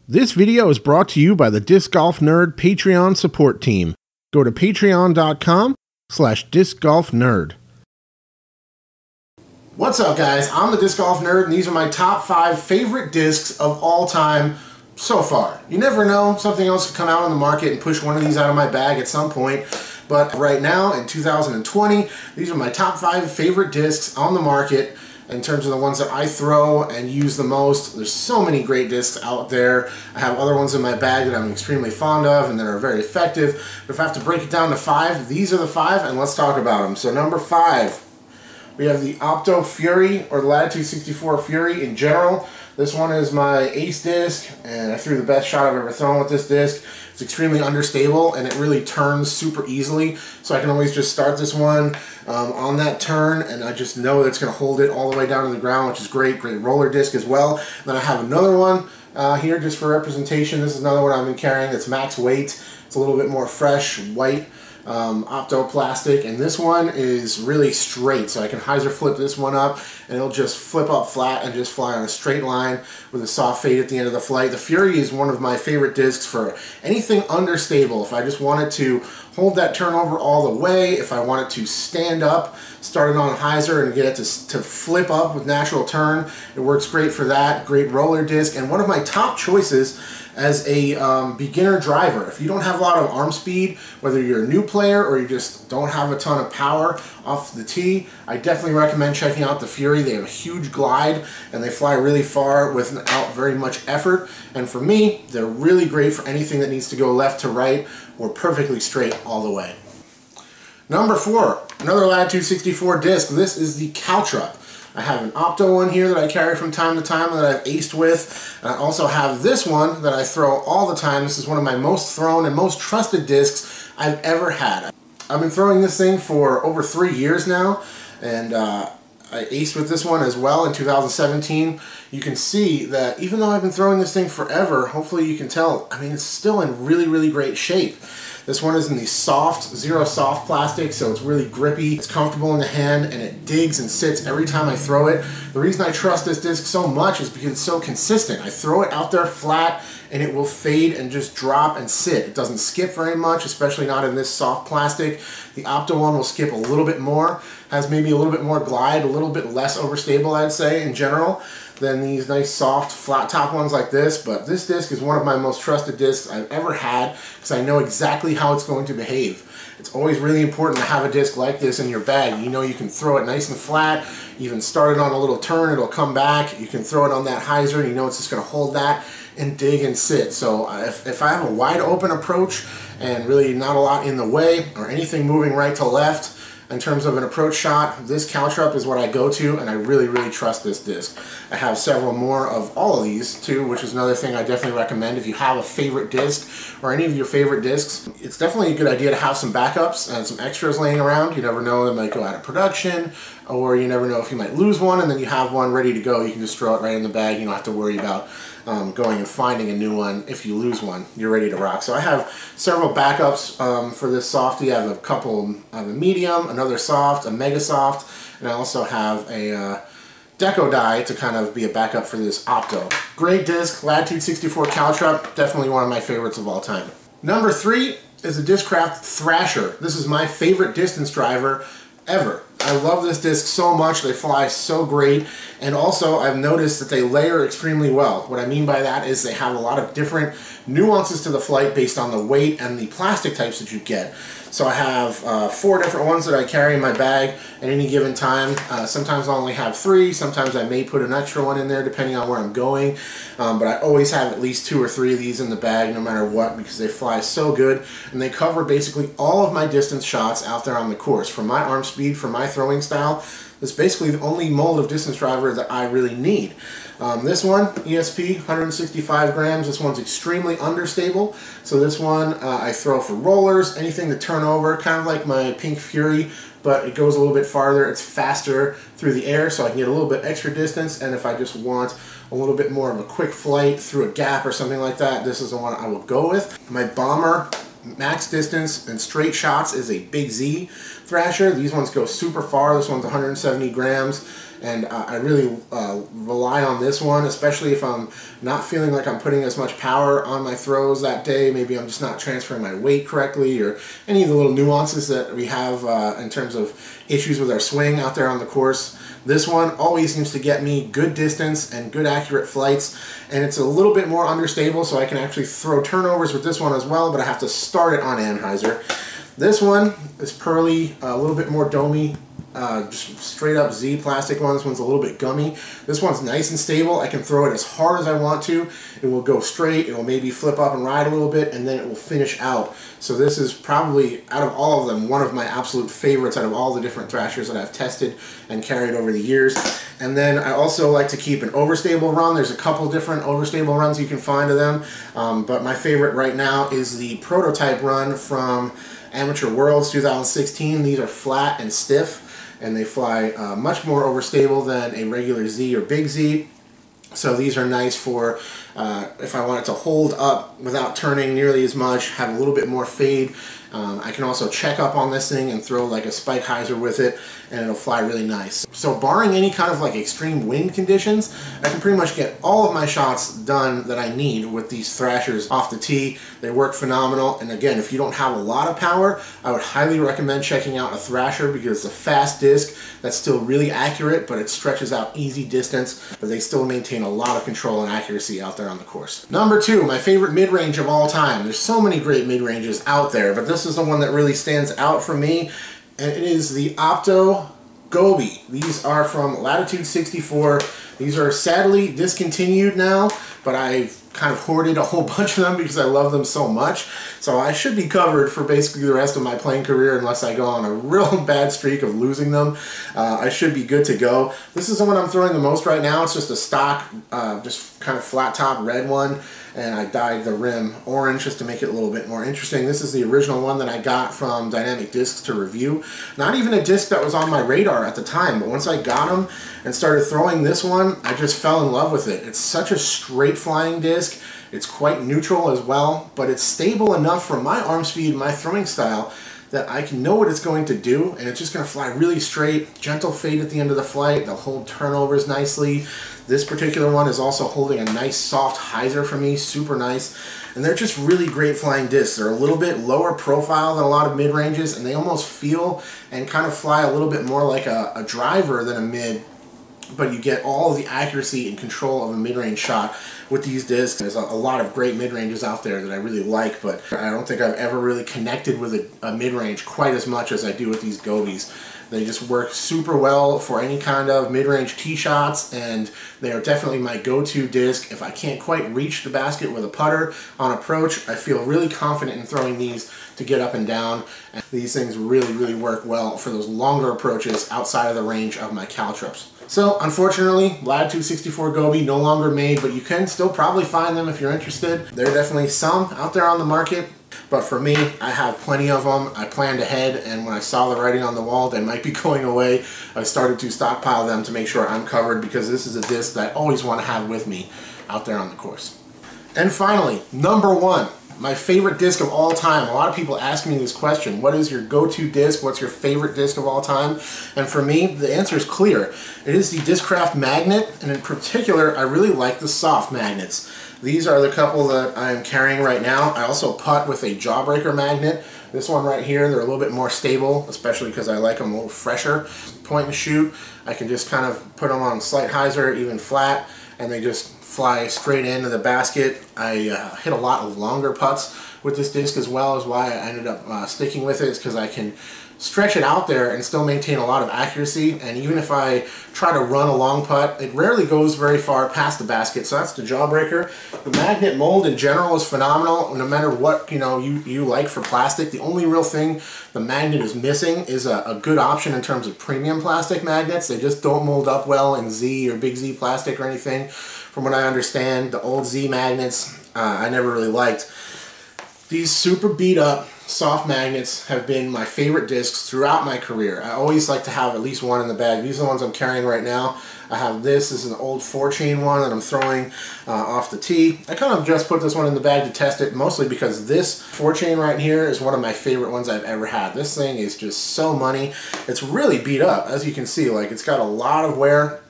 This video is brought to you by the Disc Golf Nerd Patreon support team. Go to patreon.com/discgolfnerd. What's up, guys? I'm the Disc Golf Nerd, and these are my top 5 favorite discs of all time so far. You never know, something else could come out on the market and push one of these out of my bag at some point. But right now, in 2020, these are my top 5 favorite discs on the market in terms of the ones that I throw and use the most. There's so many great discs out there. I have other ones in my bag that I'm extremely fond of and that are very effective. But if I have to break it down to 5, these are the 5, and let's talk about them. So number 5, we have the Opto Fury, or the Latitude 64 Fury in general. This one is my ace disc, and I threw the best shot I've ever thrown with this disc. It's extremely understable, and it really turns super easily, so I can always just start this one on that turn, and I just know that it's going to hold it all the way down to the ground, which is great. Great roller disc as well. And then I have another one here just for representation. This is another one I've been carrying. It's max weight. It's a little bit more fresh, white opto plastic, and this one is really straight, so I can hyzer flip this one up and it'll just flip up flat and just fly on a straight line with a soft fade at the end of the flight. The Fury is one of my favorite discs for anything understable. If I just wanted to hold that turnover all the way, if I wanted to stand up, start it on a hyzer and get it to flip up with natural turn, it works great for that. Great roller disc, and one of my top choices as a beginner driver. If you don't have a lot of arm speed, whether you're a new player or you just don't have a ton of power off the tee, I definitely recommend checking out the Fury. They have a huge glide and they fly really far without very much effort. And for me, they're really great for anything that needs to go left to right or perfectly straight all the way. Number 4, another Latitude 64 disc. This is the Caltrop. I have an Opto one here that I carry from time to time that I've aced with. And I also have this one that I throw all the time. This is one of my most thrown and most trusted discs I've ever had. I've been throwing this thing for over 3 years now, and I aced with this one as well in 2017. You can see that even though I've been throwing this thing forever, hopefully you can tell, I mean, it's still in really, really great shape. This one is in the soft, zero soft plastic, so it's really grippy, it's comfortable in the hand, and it digs and sits every time I throw it. The reason I trust this disc so much is because it's so consistent. I throw it out there flat, and it will fade and just drop and sit. It doesn't skip very much, especially not in this soft plastic. The Opto one will skip a little bit more, has maybe a little bit more glide, a little bit less overstable, I'd say, in general, than these nice soft flat top ones like this. But this disc is one of my most trusted discs I've ever had because I know exactly how it's going to behave. It's always really important to have a disc like this in your bag. You know you can throw it nice and flat, even start it on a little turn, it'll come back. You can throw it on that hyzer, and you know it's just going to hold that and dig and sit. So if I have a wide open approach and really not a lot in the way or anything moving right to left, in terms of an approach shot, this Caltrop is what I go to, and I really, really trust this disc. I have several more of all of these too, which is another thing I definitely recommend. If you have a favorite disc or any of your favorite discs, it's definitely a good idea to have some backups and some extras laying around. You never know, they might go out of production, or you never know if you might lose one, and then you have one ready to go. You can just throw it right in the bag. You don't have to worry about going and finding a new one. If you lose one, you're ready to rock. So I have several backups for this softie. I have a couple, I have a medium, another soft, a mega soft, and I also have a deco die to kind of be a backup for this Opto. Great disc, Latitude 64 Caltrop, definitely one of my favorites of all time. Number 3 is the Discraft Thrasher. This is my favorite distance driver ever. I love this disc so much. They fly so great, and also I've noticed that they layer extremely well. What I mean by that is they have a lot of different nuances to the flight based on the weight and the plastic types that you get. So I have 4 different ones that I carry in my bag at any given time. Sometimes I'll only have 3, sometimes I may put an extra one in there depending on where I'm going, but I always have at least 2 or 3 of these in the bag no matter what, because they fly so good, and they cover basically all of my distance shots out there on the course. For my arm speed, for my throwing style, it's basically the only mold of distance driver that I really need. This one, ESP, 165 grams. This one's extremely understable. So this one I throw for rollers, anything to turn over, kind of like my Pink Fury, but it goes a little bit farther. It's faster through the air, so I can get a little bit extra distance. And if I just want a little bit more of a quick flight through a gap or something like that, this is the one I will go with. My Bomber max distance and straight shots is a Big Z. Thrasher. These ones go super far. This one's 170 grams. And I really rely on this one, especially if I'm not feeling like I'm putting as much power on my throws that day. Maybe I'm just not transferring my weight correctly, or any of the little nuances that we have in terms of issues with our swing out there on the course. This one always seems to get me good distance and good accurate flights, and it's a little bit more understable, so I can actually throw turnovers with this one as well, but I have to start it on Anheuser. This one is pearly, a little bit more domey. Just straight up Z plastic one. This one's a little bit gummy. This one's nice and stable. I can throw it as hard as I want to. It will go straight. It will maybe flip up and ride a little bit, and then it will finish out. So this is probably, out of all of them, one of my absolute favorites out of all the different Thrashers that I've tested and carried over the years. And then I also like to keep an overstable run. There's a couple different overstable runs you can find of them, but my favorite right now is the prototype run from Amateur Worlds 2016. These are flat and stiff, and they fly much more overstable than a regular Z or Big Z. So these are nice for if I want it to hold up without turning nearly as much, have a little bit more fade. I can also check up on this thing and throw like a spike hyzer with it, and it'll fly really nice. So barring any kind of like extreme wind conditions, I can pretty much get all of my shots done that I need with these Thrashers off the tee. They work phenomenal, and again, if you don't have a lot of power, I would highly recommend checking out a Thrasher, because it's a fast disc that's still really accurate, but it stretches out easy distance, but they still maintain a lot of control and accuracy out there on the course. Number 2, my favorite mid-range of all time. There's so many great mid-ranges out there, but this is the one that really stands out for me, and it is the Opto Goby. These are from Latitude 64. These are sadly discontinued now, but I've kind of hoarded a whole bunch of them because I love them so much. So I should be covered for basically the rest of my playing career unless I go on a real bad streak of losing them. I should be good to go. This is the one I'm throwing the most right now. It's just a stock, just kind of flat top red one, and I dyed the rim orange just to make it a little bit more interesting. This is the original one that I got from Dynamic Discs to review. Not even a disc that was on my radar at the time, but once I got them and started throwing this one, I just fell in love with it. It's such a straight flying disc. It's quite neutral as well, but it's stable enough for my arm speed, my throwing style, that I can know what it's going to do, and it's just going to fly really straight, gentle fade at the end of the flight. They'll hold turnovers nicely. This particular one is also holding a nice soft hyzer for me, super nice. And they're just really great flying discs. They're a little bit lower profile than a lot of mid-ranges, and they almost feel and kind of fly a little bit more like a driver than a mid, but you get all of the accuracy and control of a mid-range shot with these discs. There's a lot of great mid-ranges out there that I really like, but I don't think I've ever really connected with a mid-range quite as much as I do with these Gobys. They just work super well for any kind of mid-range tee shots, and they are definitely my go-to disc. If I can't quite reach the basket with a putter on approach, I feel really confident in throwing these to get up and down. And these things really, really work well for those longer approaches outside of the range of my caltrops. So, unfortunately, Latitude 64 Goby no longer made, but you can still probably find them if you're interested. There are definitely some out there on the market, but for me, I have plenty of them. I planned ahead, and when I saw the writing on the wall, they might be going away, I started to stockpile them to make sure I'm covered, because this is a disc that I always want to have with me out there on the course. And finally, number 1. My favorite disc of all time. A lot of people ask me this question: what is your go-to disc? What's your favorite disc of all time? And for me, the answer is clear. It is the Discraft Magnet, and in particular, I really like the soft magnets. These are the couple that I'm carrying right now. I also putt with a Jawbreaker magnet. This one right here, they're a little bit more stable, especially because I like them a little fresher. Point and shoot, I can just kind of put them on slight hyzer, even flat, and they just fly straight into the basket. I hit a lot of longer putts with this disc as well, is why I ended up sticking with it, is because I can stretch it out there and still maintain a lot of accuracy. And even if I try to run a long putt, it rarely goes very far past the basket. So that's the Jawbreaker. The magnet mold in general is phenomenal, no matter what you like for plastic. The only real thing the magnet is missing is a good option in terms of premium plastic magnets. They just don't mold up well in Z or Big Z plastic or anything. From what I understand, the old Z magnets I never really liked. These super beat up soft magnets have been my favorite discs throughout my career. I always like to have at least one in the bag. These are the ones I'm carrying right now. I have this. This is an old 4-chain one that I'm throwing off the tee. I kind of just put this one in the bag to test it, mostly because this 4-chain right here is one of my favorite ones I've ever had. This thing is just so money. It's really beat up, as you can see. Like, it's got a lot of wear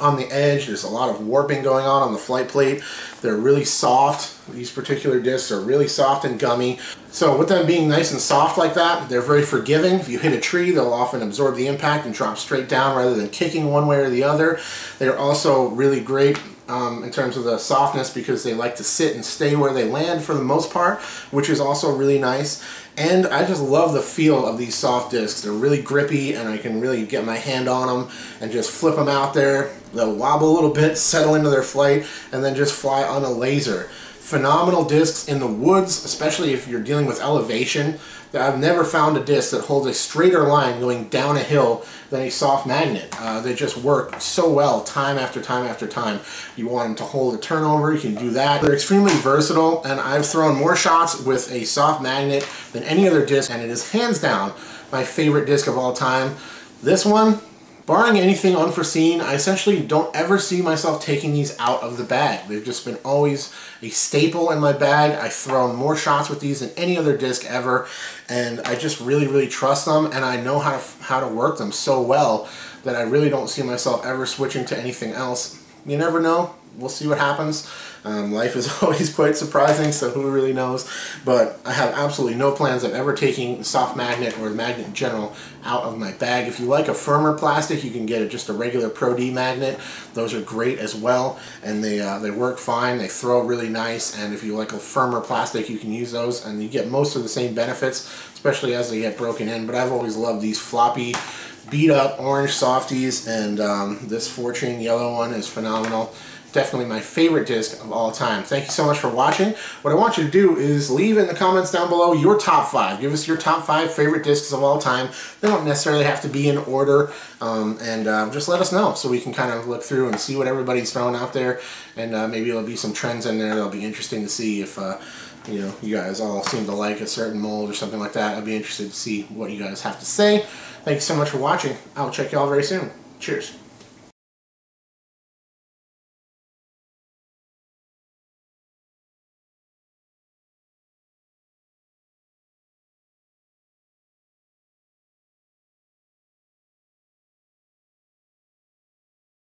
on the edge. There's a lot of warping going on the flight plate. They're really soft. These particular discs are really soft and gummy. So with them being nice and soft like that, they're very forgiving. If you hit a tree, they'll often absorb the impact and drop straight down rather than kicking one way or the other. They're also really great in terms of the softness because they like to sit and stay where they land for the most part, which is also really nice. And I just love the feel of these soft discs. They're really grippy and I can really get my hand on them and just flip them out there. They'll wobble a little bit, settle into their flight, and then just fly on a laser. Phenomenal discs in the woods, especially if you're dealing with elevation. I've never found a disc that holds a straighter line going down a hill than a soft magnet. They just work so well time after time after time. You want them to hold a turnover, you can do that. They're extremely versatile, and I've thrown more shots with a soft magnet than any other disc, and it is hands down my favorite disc of all time. This one, barring anything unforeseen, I essentially don't ever see myself taking these out of the bag. They've just been always a staple in my bag. I've thrown more shots with these than any other disc ever, and I just really, really trust them, and I know how to work them so well that I really don't see myself ever switching to anything else. You never know. We'll see what happens. Life is always quite surprising, so who really knows? But I have absolutely no plans of ever taking soft magnet or the magnet in general out of my bag. If you like a firmer plastic, you can get just a regular Pro D magnet. Those are great as well, and they work fine. They throw really nice, and if you like a firmer plastic, you can use those, and you get most of the same benefits, especially as they get broken in. But I've always loved these floppy, beat up orange softies, and this 4-chain yellow one is phenomenal. Definitely my favorite disc of all time. Thank you so much for watching. What I want you to do is leave in the comments down below your top 5. Give us your top 5 favorite discs of all time. They don't necessarily have to be in order, and just let us know so we can kind of look through and see what everybody's throwing out there, and maybe there'll be some trends in there that'll be interesting to see. If you know, you guys all seem to like a certain mold or something like that, I'd be interested to see what you guys have to say. Thank you so much for watching. I'll check you all very soon. Cheers.